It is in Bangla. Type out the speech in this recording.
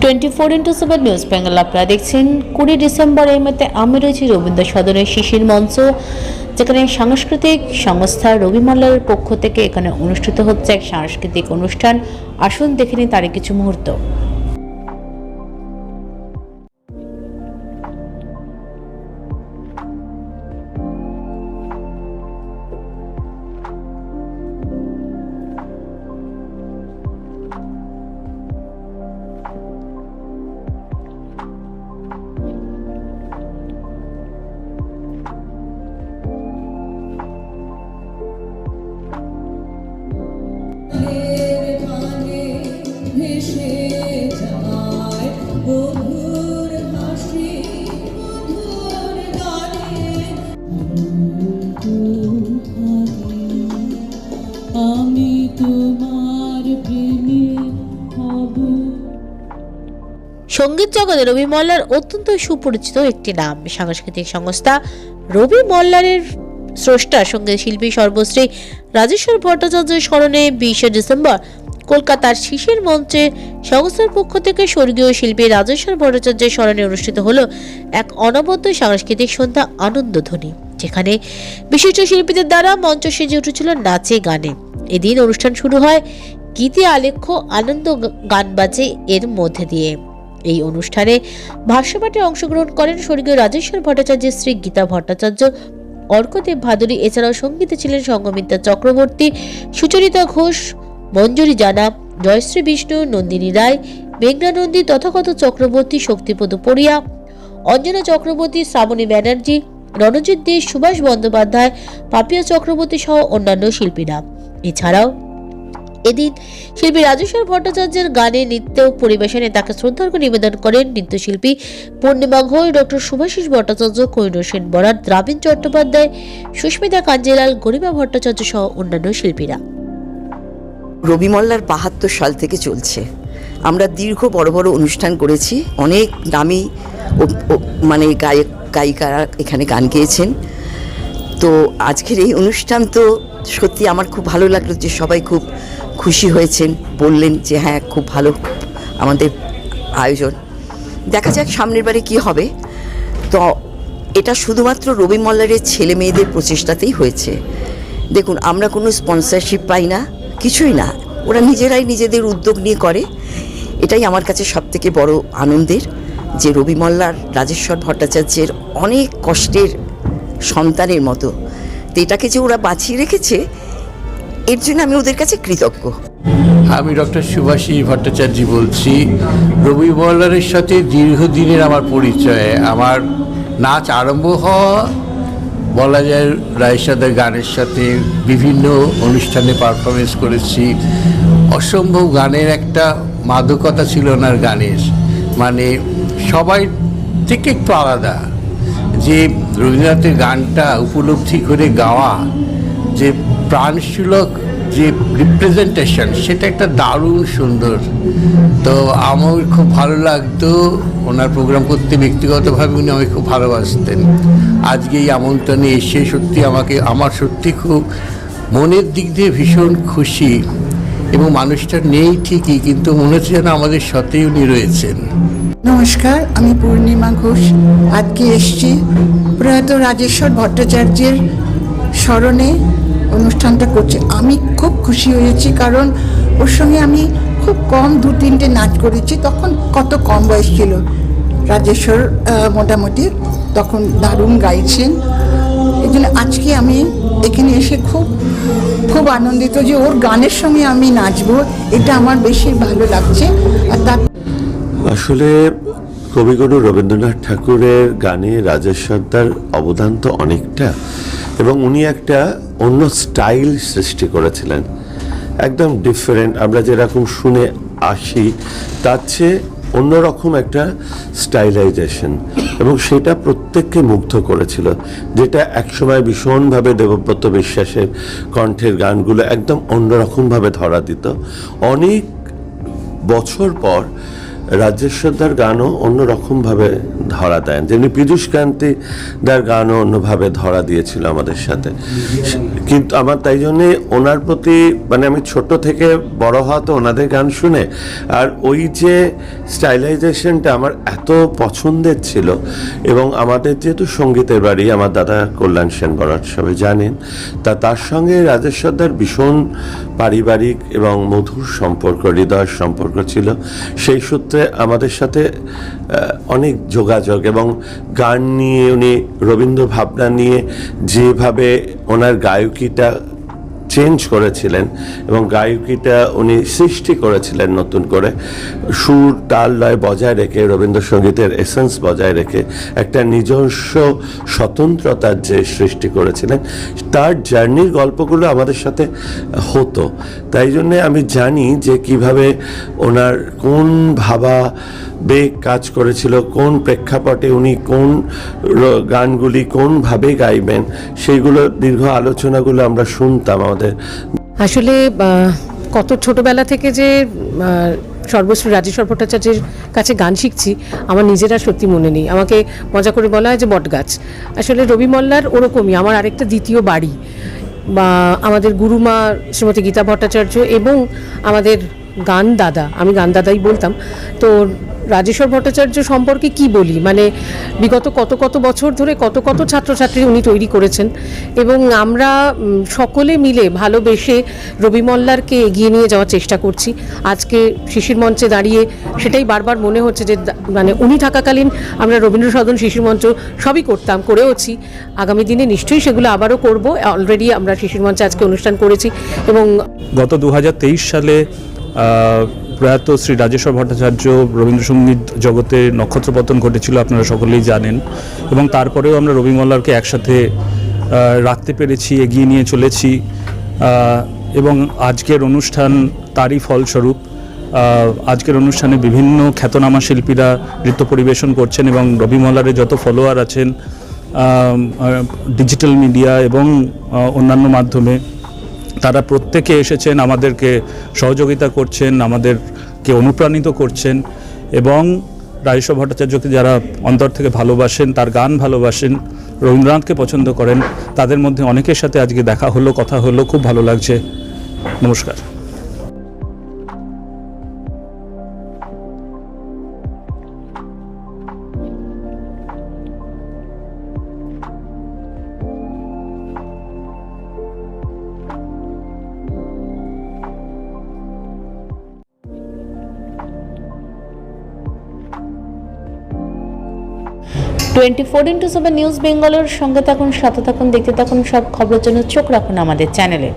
24x7 নিউজ বেঙ্গল আপনারা দেখছেন 20 ডিসেম্বর। এই মধ্যে আমি রয়েছি রবীন্দ্র সদনের শিশির মঞ্চ, যেখানে সাংস্কৃতিক সংস্থা রবি মল্লারের পক্ষ থেকে এখানে অনুষ্ঠিত হচ্ছে এক সাংস্কৃতিক অনুষ্ঠান। আসুন দেখে নিন তারই কিছু মুহূর্ত। সঙ্গীত জগতে রবি মল্লার অত্যন্ত সুপরিচিত একটি নাম। সাংস্কৃতিক সংস্থা রবি মল্লারের স্রষ্টা সঙ্গীত শিল্পী সর্বশ্রী রাজেশ্বর ভট্টাচার্যের স্মরণে 20 ডিসেম্বর কলকাতার শিশির মঞ্চে সংস্থার পক্ষ থেকে স্বর্গীয় শিল্পী রাজেশ্বর ভট্টাচার্যের স্মরণে অনুষ্ঠিত হলো এক অনবদ্য সাংস্কৃতিক সন্ধ্যা আনন্দধ্বনি, যেখানে বিশিষ্ট শিল্পীদের দ্বারা মঞ্চ সেজে উঠেছিল নাচে গানে। এদিন অনুষ্ঠান শুরু হয় গীতি আলেখ্য আনন্দ গান বাজে এর মধ্যে দিয়ে। এই অনুষ্ঠানে ভাষ্যপাঠে অংশগ্রহণ করেন স্বর্গীয় রাজেশ্বর ভট্টাচার্যের স্ত্রী গীতা ভট্টাচার্য, অর্কদেব ভাদুরী। এছাড়াও সঙ্গীতে ছিলেন সঙ্গমিত্রা চক্রবর্তী, সুচরিতা ঘোষ, মঞ্জুরি জানা, জয়শ্রী বিষ্ণু, নন্দিনী রায়, মেঘনা নন্দী, তথাগত চক্রবর্তী, শক্তিপদ পড়িয়া, অঞ্জনা চক্রবর্তী, শ্রাবণী ব্যানার্জি, রণজিৎ দে, সুভাষ বন্দ্যোপাধ্যায়, পাপিয়া চক্রবর্তী সহ অন্যান্য শিল্পীরা। এছাড়াও এদিন শিল্পী রাজেশ্বর ভট্টাচার্যের গানে নৃত্য পরিবেশনে তাকে শ্রদ্ধার্ঘ্য নিবেদন করেন নৃত্যশিল্পী পূর্ণিমা ঘোষ, ডক্টর শুভাশিস ভট্টাচার্য, কৈনর সেন বরাট, দ্রাবিণ চট্টোপাধ্যায়, সুস্মিতা কাঞ্জিলাল, গরিমা ভট্টাচার্য সহ অন্যান্য শিল্পীরা। রবি মল্লার 72 সাল থেকে চলছে। আমরা দীর্ঘ বড় বড় অনুষ্ঠান করেছি, অনেক নামী মানে গায়ক গায়িকারা এখানে গান গেয়েছেন। তো আজকের এই অনুষ্ঠান তো সত্যি আমার খুব ভালো লাগলো যে সবাই খুব খুশি হয়েছেন, বললেন যে হ্যাঁ খুব ভালো আমাদের আয়োজন। দেখা যাক সামনের বারে কী হবে। তো এটা শুধুমাত্র রবি মল্লারের ছেলে মেয়েদের প্রচেষ্টাতেই হয়েছে। দেখুন, আমরা কোনো স্পন্সরশিপ পাই না, কিছুই না, ওরা নিজেরাই নিজেদের উদ্যোগ নিয়ে করে। এটাই আমার কাছে সবথেকে বড় আনন্দের, যে রবি মল্লার রাজেশ্বর ভট্টাচার্যের অনেক কষ্টের সন্তানের মতো, তো এটাকে যে ওরা বাঁচিয়ে রেখেছে, এর জন্য আমি ওদের কাছে কৃতজ্ঞ। আমি ডক্টর সুভাষিস ভট্টাচার্য বলছি। রবি মল্লারের সাথে দীর্ঘদিনের আমার পরিচয়। আমার নাচ আরম্ভ হওয়া বলা যায় রায়সাদার গানের সাথে, বিভিন্ন অনুষ্ঠানে পারফরমেন্স করেছি। অসম্ভব গানের একটা মাদকতা ছিল ওনার গানের, মানে সবাই থেকে একটু আলাদা। যে রবীন্দ্রনাথের গানটা উপলব্ধি করে গাওয়া, যে প্রাণশীলক যে রিপ্রেজেন্টেশন, সেটা একটা দারুণ সুন্দর। তো আমার খুব ভালো লাগতো ওনার প্রোগ্রাম করতে। ব্যক্তিগতভাবে উনি আমাকে খুব ভালোবাসতেন। আজকে এই আমন্ত্রণে এসে সত্যি আমার সত্যি খুব মনের দিক দিয়ে ভীষণ খুশি। এবং মানুষটা নেই ঠিকই, কিন্তু মনে হচ্ছে যেন আমাদের সাথেই উনি রয়েছেন। নমস্কার, আমি পূর্ণিমা ঘোষ। আজকে এসছি প্রয়াত রাজেশ্বর ভট্টাচার্যের স্মরণে অনুষ্ঠানটা করছি। আমি খুব খুশি হয়েছি, কারণ ওর সঙ্গে আমি খুব কম 2-3টে নাচ করেছি। তখন কত কম বয়স ছিল রাজেশ্বর, মোটামুটি তখন দারুণ গাইছেন। এই জন্য আজকে আমি এখানে এসে খুব খুব আনন্দিত যে ওর গানের সঙ্গে আমি নাচবো, এটা আমার বেশি ভালো লাগছে। আর তার আসলে কবিগুরু রবীন্দ্রনাথ ঠাকুরের গানে রাজেশ্বরদার অবদান তো অনেকটা, এবং উনি একটা অন্য স্টাইল সৃষ্টি করেছিলেন, একদম ডিফারেন্ট। আমরা যেরকম শুনে আসি তার চেয়ে অন্যরকম একটা স্টাইলাইজেশন, এবং সেটা প্রত্যেককে মুগ্ধ করেছিল, যেটা একসময় ভীষণভাবে দেবব্রত বিশ্বাসের কণ্ঠের গানগুলো একদম অন্যরকমভাবে ধরা দিত। অনেক বছর পর রাজেশ্বরদার গানও অন্যরকমভাবে ধরা দেন, যেমনি পীযূষকান্তিদার গানও অন্যভাবে ধরা দিয়েছিল আমাদের সাথে। কিন্তু আমার তাই জন্যে ওনার প্রতি মানে আমি ছোট থেকে বড় হওয়া তো ওনাদের গান শুনে, আর ওই যে স্টাইলাইজেশনটা আমার এত পছন্দের ছিল। এবং আমাদের যেহেতু সঙ্গীতের বাড়ি, আমার দাদা কল্যাণ সেন বরাট সবাই জানেন, তার সঙ্গে রাজেশ্বরদার ভীষণ পারিবারিক এবং মধুর সম্পর্ক, হৃদয়ের সম্পর্ক ছিল। সেই সূত্রে আমাদের সাথে অনেক যোগাযোগ, এবং গান নিয়ে উনি রবীন্দ্র ভাবনা নিয়ে যেভাবে ওনার গায়কিটা চেঞ্জ করেছিলেন এবং গায়কিটা উনি সৃষ্টি করেছিলেন নতুন করে, সুর তাল লয় বজায় রেখে, রবীন্দ্রসঙ্গীতের এসেন্স বজায় রেখে একটা নিজস্ব স্বতন্ত্রতার যে সৃষ্টি করেছিলেন, তার জার্নির গল্পগুলো আমাদের সাথে হতো। তাই জন্যে আমি জানি যে কিভাবে ওনার কোন ভাবা বেগ কাজ করেছিল, কোন প্রেক্ষাপটে উনি কোন গানগুলি কোনভাবে গাইবেন, সেইগুলো দীর্ঘ আলোচনাগুলো আমরা শুনতাম আমাদের। আসলে কত ছোটবেলা থেকে যে সর্বশ্রী রাজেশ্বর ভট্টাচার্যের কাছে গান শিখছি আমার নিজেরা সত্যি মনে নেই। আমাকে মজা করে বলা হয় যে বটগাছ। আসলে রবি মল্লার ওরকমই আমার আরেকটা দ্বিতীয় বাড়ি, বা আমাদের গুরুমা শ্রীমতী গীতা ভট্টাচার্য এবং আমাদের গান দাদা, আমি গান দাদাই বলতাম। তো রাজেশ্বর ভট্টাচার্য সম্পর্কে কি বলি, মানে বিগত কত বছর ধরে কত ছাত্রছাত্রী উনি তৈরি করেছেন, এবং আমরা সকলে মিলে ভালোবেসে রবি মল্লারকে এগিয়ে নিয়ে যাওয়ার চেষ্টা করছি। আজকে শিশির মঞ্চে দাঁড়িয়ে সেটাই বারবার মনে হচ্ছে যে মানে উনি থাকাকালীন আমরা রবীন্দ্র সদন, শিশির মঞ্চ সবই করেওছি। আগামী দিনে নিশ্চয়ই সেগুলো আবারও করব। অলরেডি আমরা শিশির মঞ্চে আজকে অনুষ্ঠান করেছি। এবং গত 2023 সালে প্রয়াত শ্রী রাজেশ্বর ভট্টাচার্য রবীন্দ্রসঙ্গীত জগতে নক্ষত্রপতন ঘটেছিল, আপনারা সকলেই জানেন। এবং তারপরেও আমরা রবি মল্লারকে একসাথে রাখতে পেরেছি, এগিয়ে নিয়ে চলেছি। এবং আজকের অনুষ্ঠান তারই ফলস্বরূপ। আজকের অনুষ্ঠানে বিভিন্ন খ্যাতনামা শিল্পীরা নৃত্য পরিবেশন করছেন, এবং রবি মল্লারের যত ফলোয়ার আছেন ডিজিটাল মিডিয়া এবং অন্যান্য মাধ্যমে, তারা প্রত্যেকে এসেছেন, আমাদেরকে সহযোগিতা করছেন, আমাদেরকে অনুপ্রাণিত করছেন। এবং রাজেশ্বর ভট্টাচার্যকে যারা অন্তর থেকে ভালোবাসেন, তার গান ভালোবাসেন, রবীন্দ্রনাথকে পছন্দ করেন, তাদের মধ্যে অনেকের সাথে আজকে দেখা হলো, কথা হলো, খুব ভালো লাগছে। নমস্কার। 24x7 নিউজ বেঙ্গলের সঙ্গে থাকুন, সাথে থাকুন, দেখতে থাকুন সব খবরের জন্য চোখ রাখুন আমাদের চ্যানেলে।